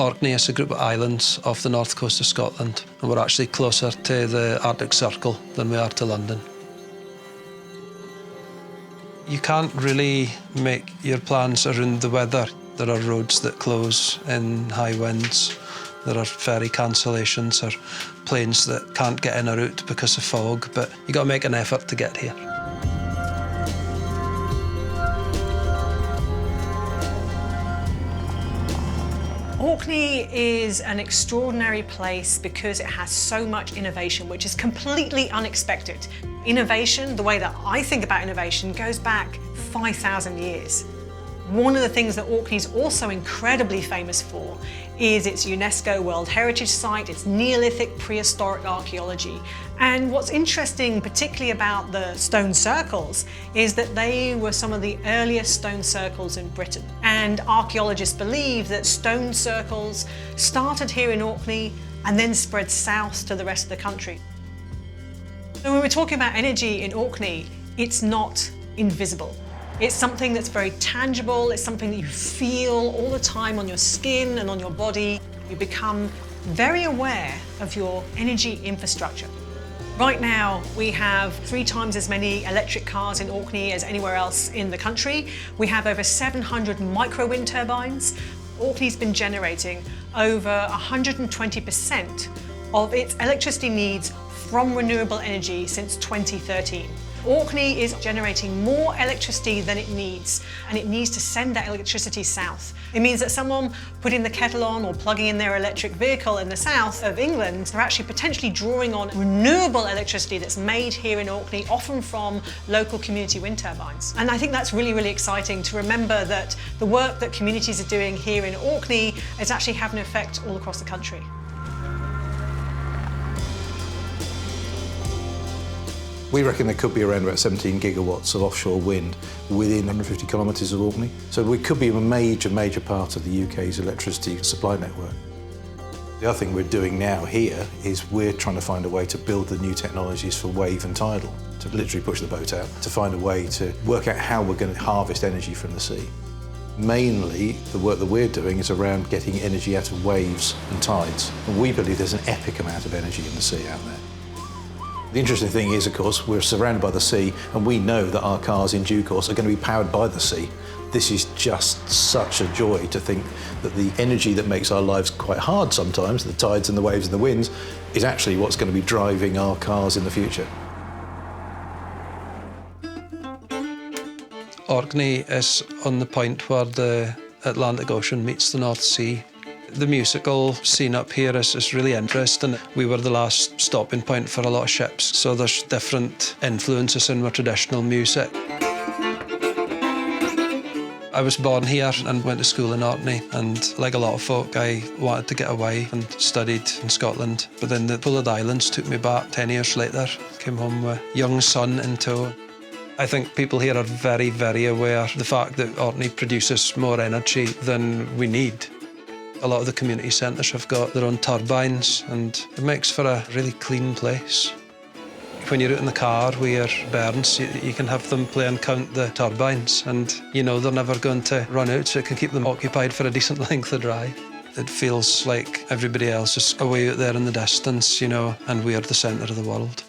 Orkney is a group of islands off the north coast of Scotland, and we're actually closer to the Arctic Circle than we are to London. You can't really make your plans around the weather. There are roads that close in high winds, there are ferry cancellations or planes that can't get in or out because of fog, but you've got to make an effort to get here. Orkney is an extraordinary place because it has so much innovation, which is completely unexpected. Innovation, the way that I think about innovation, goes back 5,000 years. One of the things that Orkney is also incredibly famous for is its UNESCO World Heritage Site, its Neolithic prehistoric archaeology. And what's interesting, particularly about the stone circles, is that they were some of the earliest stone circles in Britain. And archaeologists believe that stone circles started here in Orkney and then spread south to the rest of the country. So when we're talking about energy in Orkney, it's not invisible. It's something that's very tangible, it's something that you feel all the time on your skin and on your body. You become very aware of your energy infrastructure. Right now, we have 3 times as many electric cars in Orkney as anywhere else in the country. We have over 700 micro wind turbines. Orkney's been generating over 120% of its electricity needs from renewable energy since 2013. Orkney is generating more electricity than it needs, and it needs to send that electricity south. It means that someone putting the kettle on or plugging in their electric vehicle in the south of England are actually potentially drawing on renewable electricity that's made here in Orkney, often from local community wind turbines. And I think that's really, really exciting to remember that the work that communities are doing here in Orkney is actually having an effect all across the country. We reckon there could be around about 17 gigawatts of offshore wind within 150 kilometres of Orkney. So we could be a major part of the UK's electricity supply network. The other thing we're doing now here is we're trying to find a way to build the new technologies for wave and tidal, to literally push the boat out, to find a way to work out how we're going to harvest energy from the sea. Mainly, the work that we're doing is around getting energy out of waves and tides. And we believe there's an epic amount of energy in the sea out there. The interesting thing is, of course, we're surrounded by the sea, and we know that our cars in due course are going to be powered by the sea. This is just such a joy to think that the energy that makes our lives quite hard sometimes, the tides and the waves and the winds, is actually what's going to be driving our cars in the future. Orkney is on the point where the Atlantic Ocean meets the North Sea. The musical scene up here is really interesting. We were the last stopping point for a lot of ships, so there's different influences in our traditional music. I was born here and went to school in Orkney, and like a lot of folk, I wanted to get away and studied in Scotland. But then the pull of the islands took me back 10 years later. Came home with a young son in tow. I think people here are very, very aware of the fact that Orkney produces more energy than we need. A lot of the community centres have got their own turbines, and it makes for a really clean place. When you're out in the car with your bairns, you can have them play and count the turbines, and you know they're never going to run out, so it can keep them occupied for a decent length of drive. It feels like everybody else is away out there in the distance, you know, and we're the centre of the world.